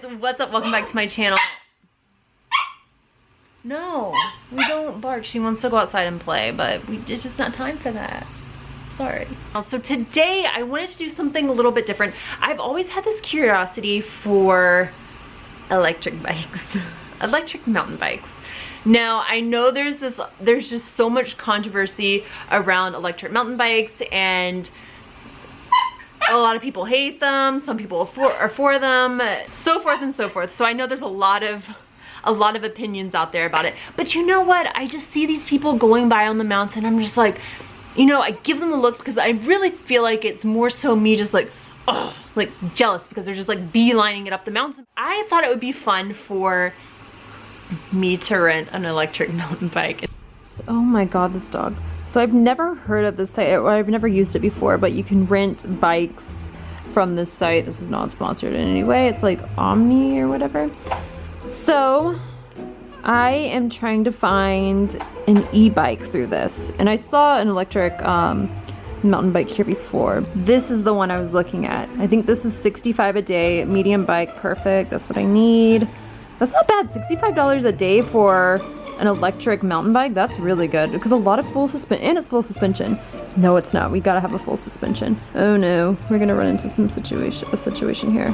Guys, what's up? Welcome back to my channel. No, we don't bark. She wants to go outside and play, but it's just not time for that. Sorry. So today I wanted to do something a little bit different. I've always had this curiosity for electric bikes, electric mountain bikes. Now I know there's just so much controversy around electric mountain bikes, and a lot of people hate them, some people are for them, so forth and so forth. So I know there's a lot of opinions out there about it. But you know what? I just see these people going by on the mountain. I'm just like, you know, I give them the looks because I really feel like it's more so me just like, oh, like jealous because they're just like beelining it up the mountain. I thought it would be fun for me to rent an electric mountain bike. Oh my god, this dog. So I've never heard of this site, or I've never used it before, but you can rent bikes from this site. This is not sponsored in any way. It's like Omni or whatever. So I am trying to find an e-bike through this, and I saw an electric mountain bike here before. This is the one I was looking at. I think this is $65 a day, medium bike, perfect. That's what I need. That's not bad. $65 a day for an electric mountain bike. That's really good because a lot of full suspension, and it's full suspension. No, it's not. We gotta have a full suspension. Oh no, we're gonna run into a situation here.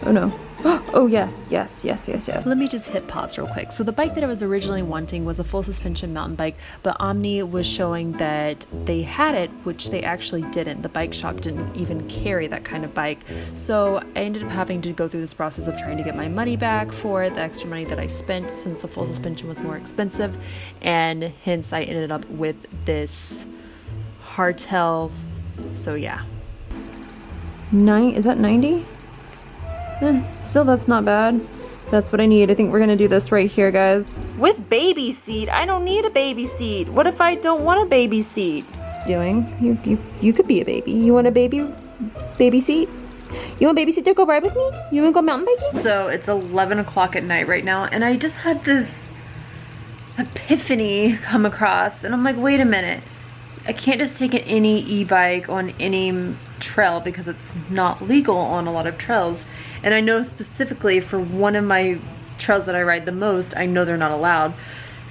Oh no. Oh yes. Let me just hit pause real quick. So the bike that I was originally wanting was a full suspension mountain bike, but Omni was showing that they had it, which they actually didn't. The bike shop didn't even carry that kind of bike. So I ended up having to go through this process of trying to get my money back for it, the extra money that I spent since the full suspension was more expensive, and hence I ended up with this hardtail. So yeah. Is that 90? Still, that's not bad. That's what I need. I think we're gonna do this right here, guys. With baby seat. I don't need a baby seat. What if I don't want a baby seat? You could be a baby. You want a baby seat? You want a baby seat to go ride with me? You wanna go mountain biking? So it's 11 o'clock at night right now, and I just had this epiphany come across, and I'm like, wait a minute. I can't just take any e-bike on any trail because it's not legal on a lot of trails. And I know specifically for one of my trails that I ride the most, I know they're not allowed.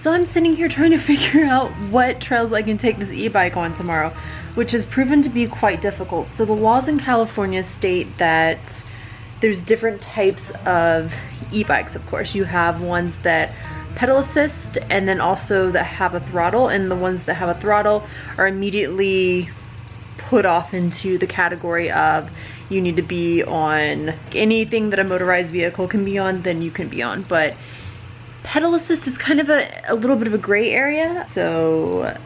So I'm sitting here trying to figure out what trails I can take this e-bike on tomorrow, which has proven to be quite difficult. So the laws in California state that there's different types of e-bikes, of course. You have ones that pedal assist, and then also that have a throttle, and the ones that have a throttle are immediately put off into the category of you need to be on anything that a motorized vehicle can be on, then you can be on. But pedal assist is kind of a little bit of a gray area. So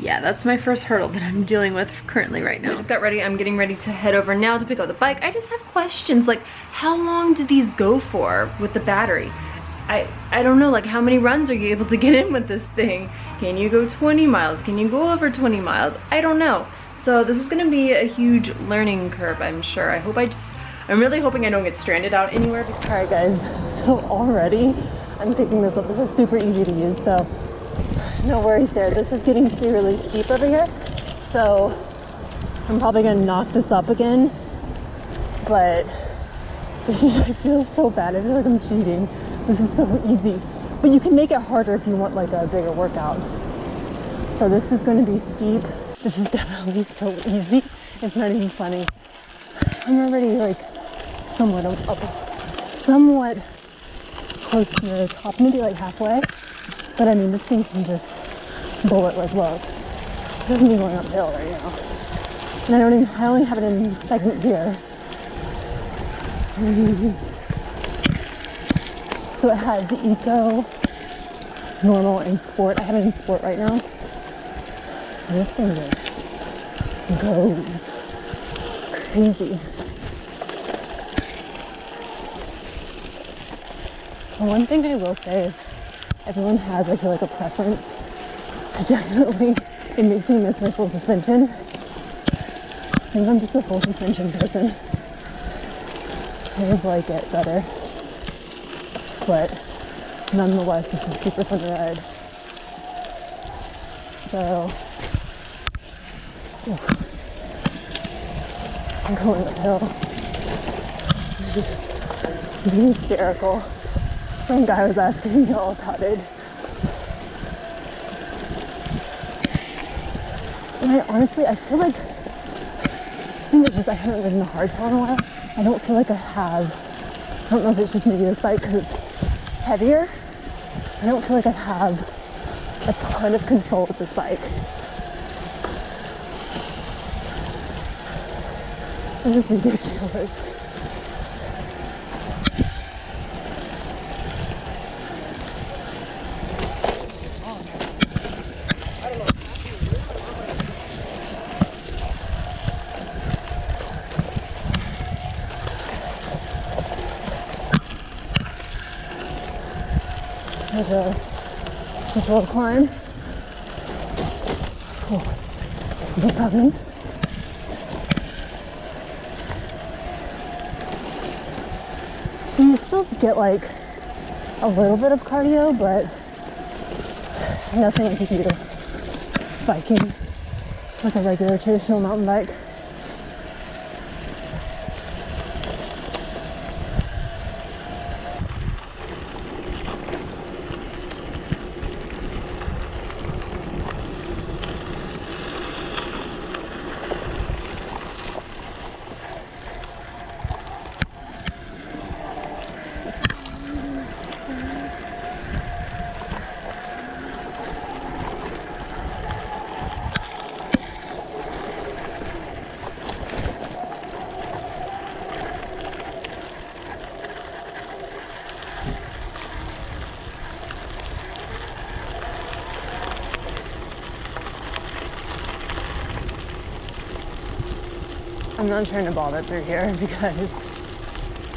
yeah, that's my first hurdle that I'm dealing with currently right now. Just got ready. I'm getting ready to head over now to pick up the bike. I just have questions like, how long do these go for with the battery? I don't know, like how many runs are you able to get in with this thing? Can you go 20 miles? Can you go over 20 miles? I don't know. So this is gonna be a huge learning curve, I'm sure. I'm really hoping I don't get stranded out anywhere. All right guys, so already I'm picking this up. This is super easy to use, so no worries there. This is getting to be really steep over here, so I'm probably gonna knock this up again, but I feel so bad. I feel like I'm cheating. This is so easy, but you can make it harder if you want like a bigger workout. So this is going to be steep. This is definitely so easy. It's not even funny. I'm already like somewhat close to the top, maybe like halfway. But I mean, this thing can just bullet like look. This is me going uphill right now, and I only have it in second gear. So it has eco, normal, and sport. I have it in sport right now. This thing just goes. It's crazy. One thing I will say is everyone has, I feel like, a preference. It makes me miss my full suspension. I think I'm just a full suspension person. I just like it better. But nonetheless, this is super fun to ride. So, I'm going uphill. It's hysterical. Some guy was asking me all about it. And I feel like, I think it's just I haven't ridden a hardtail in a while. I don't feel like I don't know if it's just maybe this bike because it's heavier. I don't feel like I have a ton of control with this bike. This is ridiculous. There's a steep little climb. Oh, no problem. So you still get like a little bit of cardio, but nothing like if you're biking like a regular traditional mountain bike. I'm not trying to ball it through here because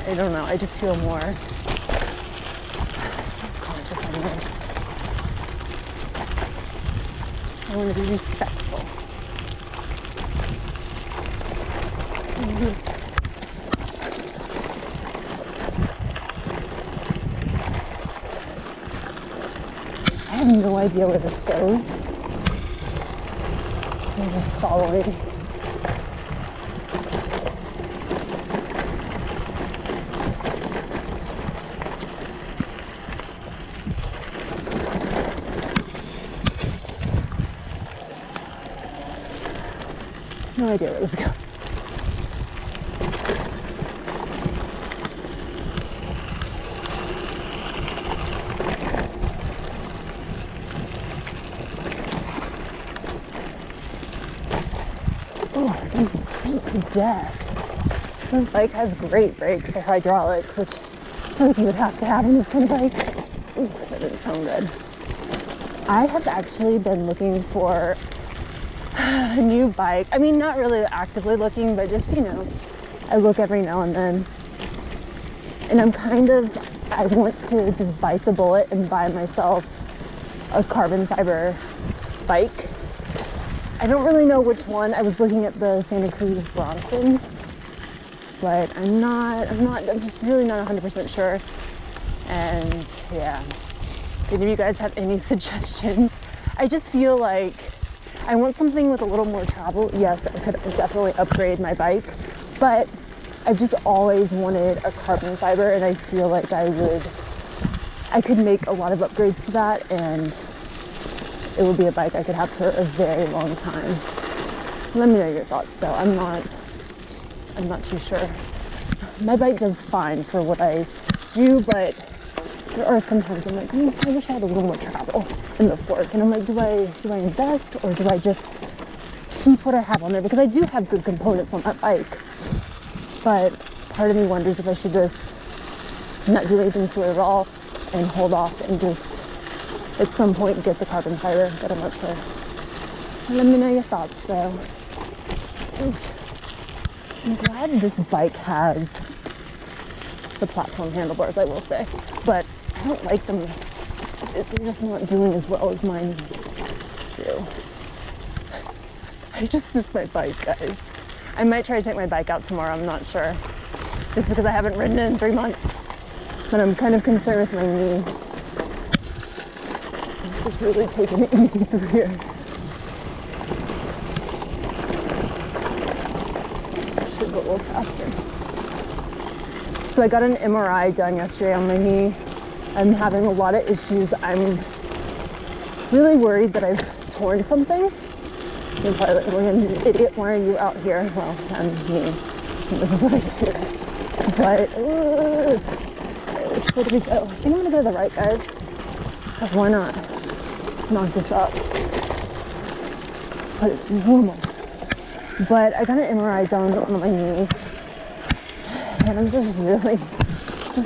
I don't know, I just feel more self-conscious on this. I want to be respectful. I have no idea where this goes. I'm just following. No idea where this goes. Oh, I'm beat to death. This bike has great brakes, they're hydraulic, which I feel like you would have to have in this kind of bike. Ooh, that didn't sound good. I have actually been looking for a new bike. I mean, not really actively looking, but just, you know, I look every now and then. And I want to just bite the bullet and buy myself a carbon fiber bike. I don't really know which one. I was looking at the Santa Cruz Bronson, but I'm just really not 100% sure. And yeah, if any of you guys have any suggestions, I just feel like I want something with a little more travel. Yes, I could definitely upgrade my bike, but I've just always wanted a carbon fiber, and I feel like I could make a lot of upgrades to that, and it would be a bike I could have for a very long time. Let me know your thoughts though. I'm not too sure. My bike does fine for what I do, but there are some times I'm like, I wish I had a little more travel in the fork. And I'm like, do I invest, or do I just keep what I have on there? Because I do have good components on that bike. But part of me wonders if I should just not do anything to it at all and hold off and just at some point get the carbon fiber, but I'm not sure. Let me know your thoughts though. I'm glad this bike has the platform handlebars, I will say, but I don't like them. They're just not doing as well as mine do. I just missed my bike, guys. I might try to take my bike out tomorrow, I'm not sure. Just because I haven't ridden it in 3 months. But I'm kind of concerned with my knee. I'm just really taking it easy through here. Should go a little faster. So I got an MRI done yesterday on my knee. I'm having a lot of issues. I'm really worried that I've torn something. You're probably like, "Well, you're an idiot, why are you out here?" Well, I'm me. This is what I do. But, which way do we go? I think I'm gonna go to the right, guys. Because why not? Let's knock this up. But it's normal. But I got an MRI done on my knee. And I'm just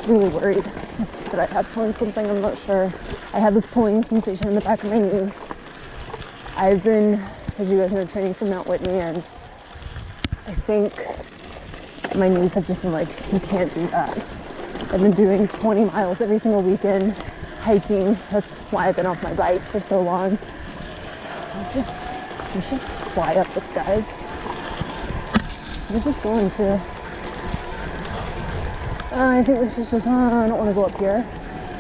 really worried that I have torn something. I'm not sure. I have this pulling sensation in the back of my knee. I've been, as you guys know, training for Mount Whitney, and I think my knees have just been like, you can't do that. I've been doing 20 miles every single weekend, hiking. That's why I've been off my bike for so long. Let's just fly up this, guys. This is going to, I think this is just, I don't want to go up here.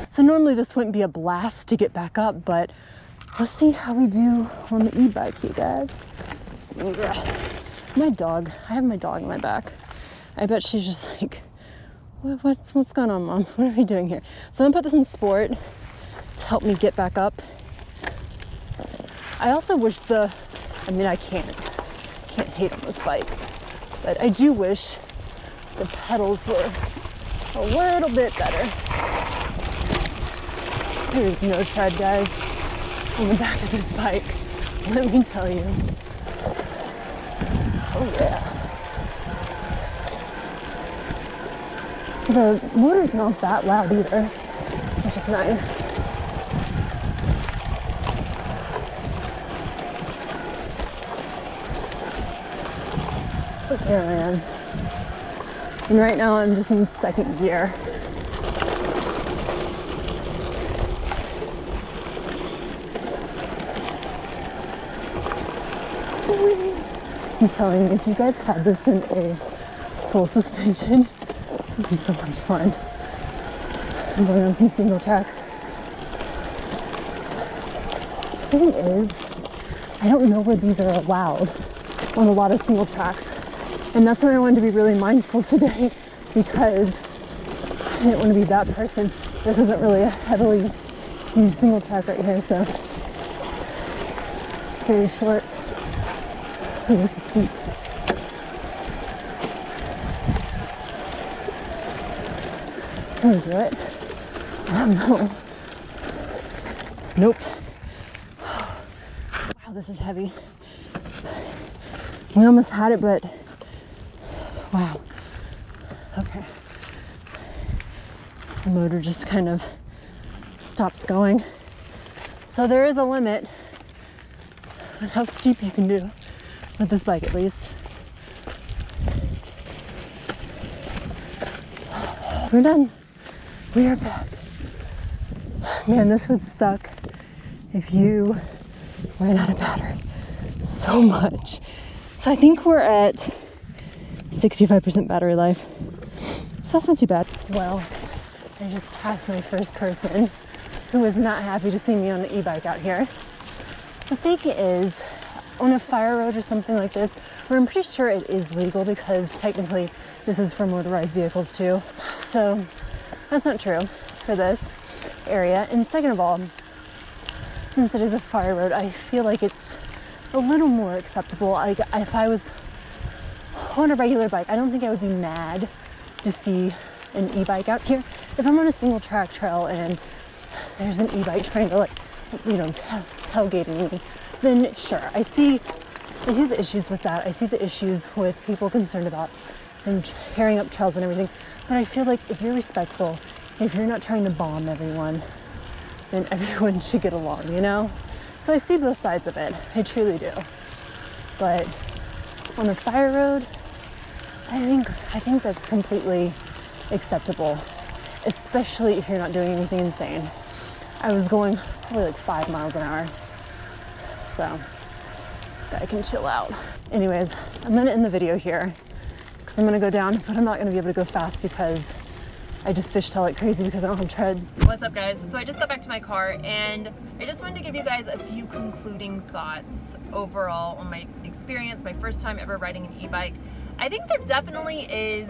So normally this wouldn't be a blast to get back up, but let's see how we do on the e-bike, you guys. My dog, I have my dog in my back. I bet she's just like, what's going on, Mom? What are we doing here? So I'm gonna put this in sport to help me get back up. I also wish I can't hate on this bike, but I do wish the pedals were a little bit better. There's no tread, guys, on the back of this bike, let me tell you. Oh yeah. So the motor's not that loud either, which is nice. But there I am. And right now I'm just in second gear. I'm telling you, if you guys had this in a full suspension, this would be so much fun. I'm going on some single tracks. The thing is, I don't know where these are allowed on a lot of single tracks. And that's why I wanted to be really mindful today, because I didn't want to be that person. This isn't really a heavily used single track right here, so it's very short. Oh, this is steep. Can we do it? I don't know. Nope. Wow, this is heavy. We almost had it, but wow. Okay. The motor just kind of stops going. So there is a limit on how steep you can do with this bike, at least. We're done. We are back. Man, this would suck if you ran out of battery so much. So I think we're at 65% battery life. So that's not too bad. Well, I just passed my first person who was not happy to see me on the e-bike out here. The thing is, on a fire road or something like this, where I'm pretty sure it is legal because technically this is for motorized vehicles too. So that's not true for this area. And second of all, since it is a fire road, I feel like it's a little more acceptable. Like if I was on a regular bike, I don't think I would be mad to see an e-bike out here. If I'm on a single track trail and there's an e-bike trying to tailgating me, then sure, I see the issues with that. I see the issues with people concerned about them tearing up trails and everything. But I feel like if you're respectful, if you're not trying to bomb everyone, then everyone should get along, you know? So I see both sides of it. I truly do. But on a fire road, I think that's completely acceptable, especially if you're not doing anything insane. I was going probably like 5 miles an hour, so I can chill out. Anyways, I'm gonna end the video here because I'm gonna go down, but I'm not gonna be able to go fast because I just fishtail like crazy because I don't have tread. What's up, guys? So I just got back to my car and I just wanted to give you guys a few concluding thoughts overall on my experience, my first time ever riding an e-bike. I think there definitely is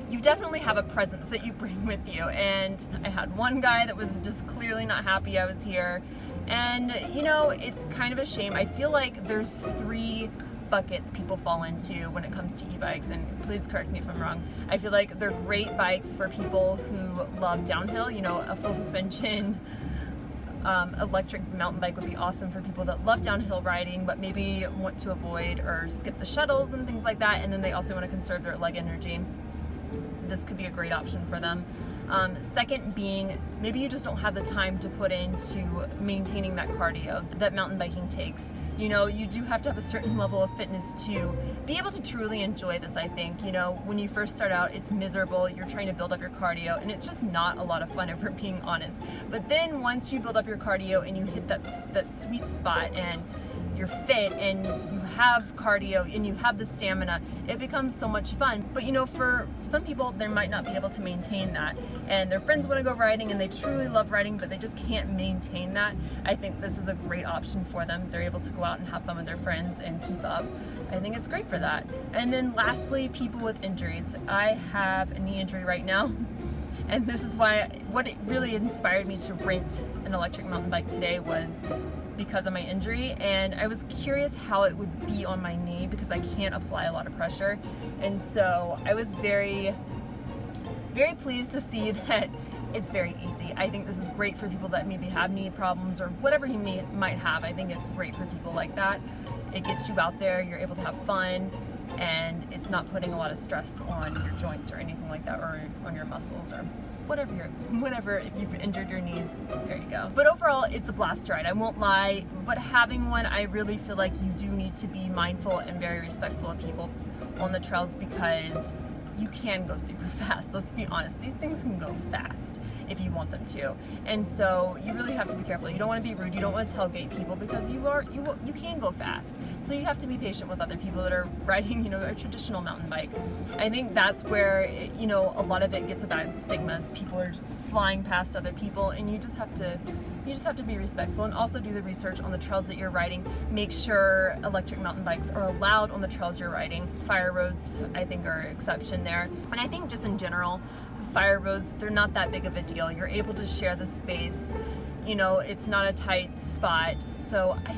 you definitely have a presence that you bring with you. And I had one guy that was just clearly not happy I was here. And you know, it's kind of a shame. I feel like there's 3 buckets people fall into when it comes to e-bikes, and please correct me if I'm wrong. I feel like they're great bikes for people who love downhill. You know, a full suspension electric mountain bike would be awesome for people that love downhill riding but maybe want to avoid or skip the shuttles and things like that, and then they also want to conserve their leg energy. This could be a great option for them. Second being, maybe you just don't have the time to put into maintaining that cardio that mountain biking takes. You know, you do have to have a certain level of fitness to be able to truly enjoy this, I think. You know, when you first start out, it's miserable, you're trying to build up your cardio, and it's just not a lot of fun if we're being honest. But then once you build up your cardio and you hit that sweet spot and you're fit and you have cardio and you have the stamina, it becomes so much fun. But you know, for some people, they might not be able to maintain that, and their friends want to go riding and they truly love riding, but they just can't maintain that. I think this is a great option for them. They're able to go out and have fun with their friends and keep up. I think it's great for that. And then lastly, people with injuries. I have a knee injury right now. And this is why, what it really inspired me to rent an electric mountain bike today was because of my injury, and I was curious how it would be on my knee because I can't apply a lot of pressure. And so I was very, very pleased to see that it's very easy. I think this is great for people that maybe have knee problems or whatever you might have. I think it's great for people like that. It gets you out there, you're able to have fun, and it's not putting a lot of stress on your joints or anything like that, or on your muscles or whatever, if you've injured your knees, there you go. But overall, it's a blast to ride, I won't lie, but having one, I really feel like you do need to be mindful and very respectful of people on the trails because you can go super fast. Let's be honest, these things can go fast if you want them to. And so you really have to be careful. You don't want to be rude, you don't want to tailgate people because you can go fast. So you have to be patient with other people that are riding, you know, a traditional mountain bike. I think that's where, you know, a lot of it gets a bad stigma as people are just flying past other people, and you just have to be respectful and also do the research on the trails that you're riding. Make sure electric mountain bikes are allowed on the trails you're riding. Fire roads, I think, are an exception there. And I think just in general, fire roads, they're not that big of a deal. You're able to share the space. You know, it's not a tight spot, so I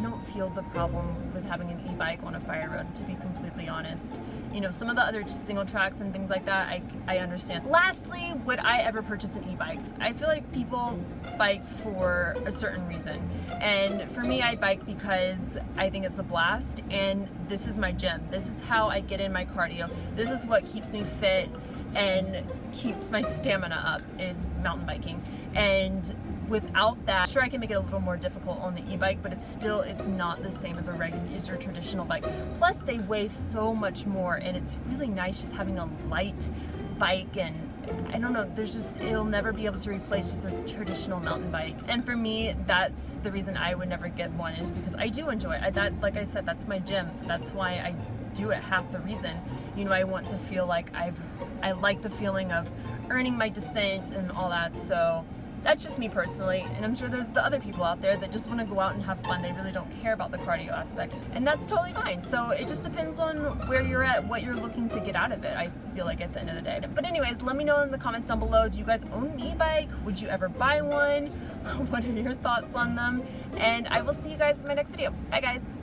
don't feel the problem with having an e-bike on a fire road, to be completely honest. You know, some of the other single tracks and things like that, I understand. Lastly, would I ever purchase an e-bike? I feel like people bike for a certain reason, and for me, I bike because I think it's a blast, and this is my gym. This is how I get in my cardio. This is what keeps me fit and keeps my stamina up, is mountain biking. And without that, sure, I can make it a little more difficult on the e-bike, but it's not the same as your traditional bike. Plus, they weigh so much more, and it's really nice just having a light bike, and I don't know, it'll never be able to replace just a traditional mountain bike. And for me, that's the reason I would never get one, is because I do enjoy it. Like I said, that's my gym. That's why I do it, half the reason. You know, I want to feel like I like the feeling of earning my descent and all that, so that's just me personally, and I'm sure there's the other people out there that just want to go out and have fun. They really don't care about the cardio aspect, and that's totally fine. So it just depends on where you're at, what you're looking to get out of it, I feel like, at the end of the day. But anyways, let me know in the comments down below, do you guys own an e-bike? Would you ever buy one? What are your thoughts on them? And I will see you guys in my next video. Bye guys!